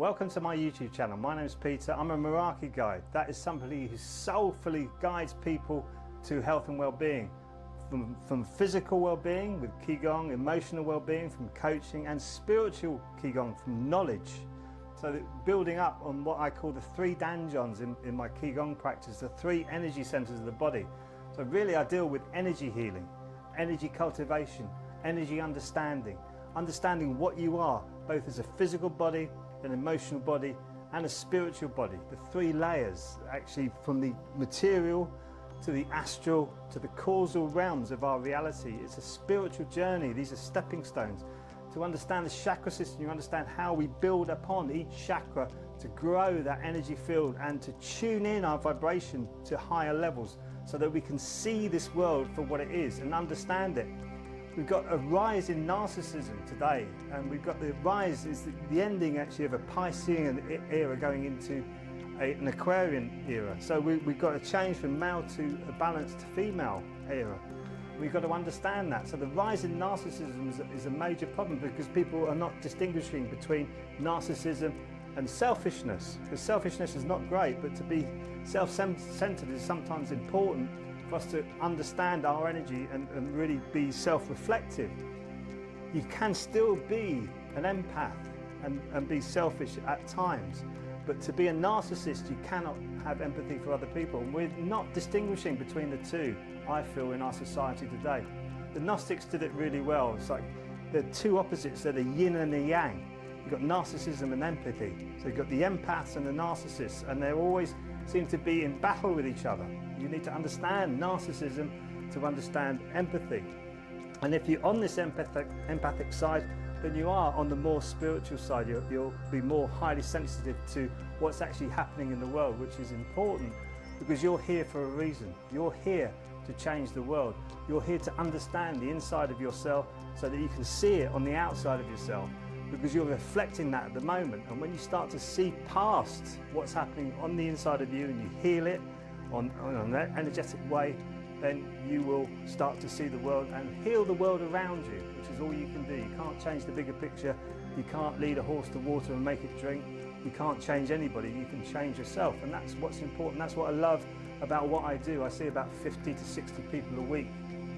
Welcome to my YouTube channel. My name is Peter. I'm a Meraki guide. That is somebody who soulfully guides people to health and well-being. From physical well-being with Qigong, emotional well-being from coaching, and spiritual Qigong from knowledge. So that building up on what I call the three danjons in my Qigong practice, the three energy centers of the body. So really I deal with energy healing, energy cultivation, energy understanding what you are, both as a physical body, an emotional body, and a spiritual body. The three layers, actually, from the material to the astral to the causal realms of our reality. It's a spiritual journey. These are stepping stones. To understand the chakra system, you understand how we build upon each chakra to grow that energy field and to tune in our vibration to higher levels so that we can see this world for what it is and understand it. We've got a rise in narcissism today, and we've got the rise, is the ending actually of a Piscean era going into an Aquarian era. So we've got a change from male to a balanced female era. We've got to understand that. So the rise in narcissism is a major problem because people are not distinguishing between narcissism and selfishness. Because selfishness is not great, but to be self-centered is sometimes important for us to understand our energy and really be self-reflective. You can still be an empath and be selfish at times, but to be a narcissist, you cannot have empathy for other people. And we're not distinguishing between the two, I feel, in our society today. The Gnostics did it really well. It's like they're two opposites, they're the yin and the yang. You've got narcissism and empathy. So you've got the empaths and the narcissists, and they always seem to be in battle with each other. You need to understand narcissism to understand empathy. And if you're on this empathic side, then you are on the more spiritual side. You'll be more highly sensitive to what's actually happening in the world, which is important because you're here for a reason. You're here to change the world. You're here to understand the inside of yourself so that you can see it on the outside of yourself, because you're reflecting that at the moment. And when you start to see past what's happening on the inside of you and you heal it on an energetic way, then you will start to see the world and heal the world around you, which is all you can do. You can't change the bigger picture. You can't lead a horse to water and make it drink. You can't change anybody. You can change yourself, and that's what's important. That's what I love about what I do. I see about 50 to 60 people a week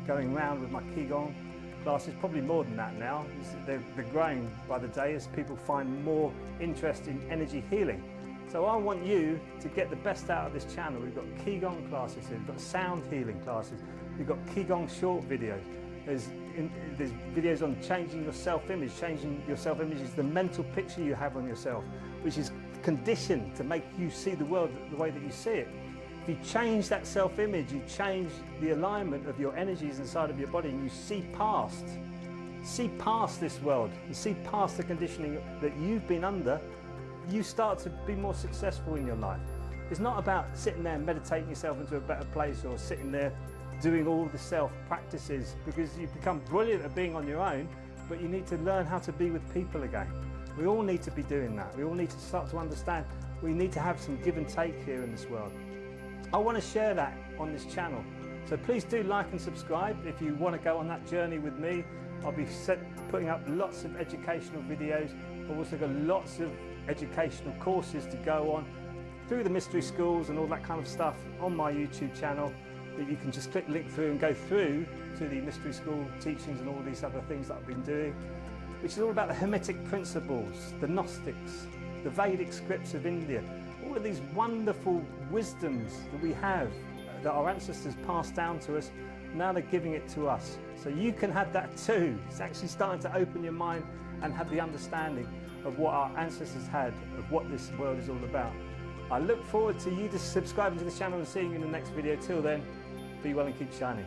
going around with my Qigong classes, probably more than that now. They're growing by the day as people find more interest in energy healing. So I want you to get the best out of this channel. We've got Qigong classes here, we've got sound healing classes, we've got Qigong short videos. There's videos on changing your self-image. Changing your self-image is the mental picture you have on yourself, which is conditioned to make you see the world the way that you see it. If you change that self-image, you change the alignment of your energies inside of your body, and you see past this world, and see past the conditioning that you've been under, you start to be more successful in your life. It's not about sitting there and meditating yourself into a better place, or sitting there doing all the self practices, because you become brilliant at being on your own, but you need to learn how to be with people again. We all need to be doing that. We all need to start to understand we need to have some give and take here in this world. I want to share that on this channel. So please do like and subscribe if you want to go on that journey with me. I'll be putting up lots of educational videos. I've also got lots of educational courses to go on through the mystery schools and all that kind of stuff on my YouTube channel, that you can just click link through and go through to the mystery school teachings and all these other things that I've been doing, which is all about the Hermetic principles, the Gnostics, the Vedic scripts of India, all of these wonderful wisdoms that we have, that our ancestors passed down to us. Now they're giving it to us. So you can have that too. It's actually starting to open your mind and have the understanding of what our ancestors had, of what this world is all about. I look forward to you subscribing to the channel and seeing you in the next video. Till then, be well and keep shining.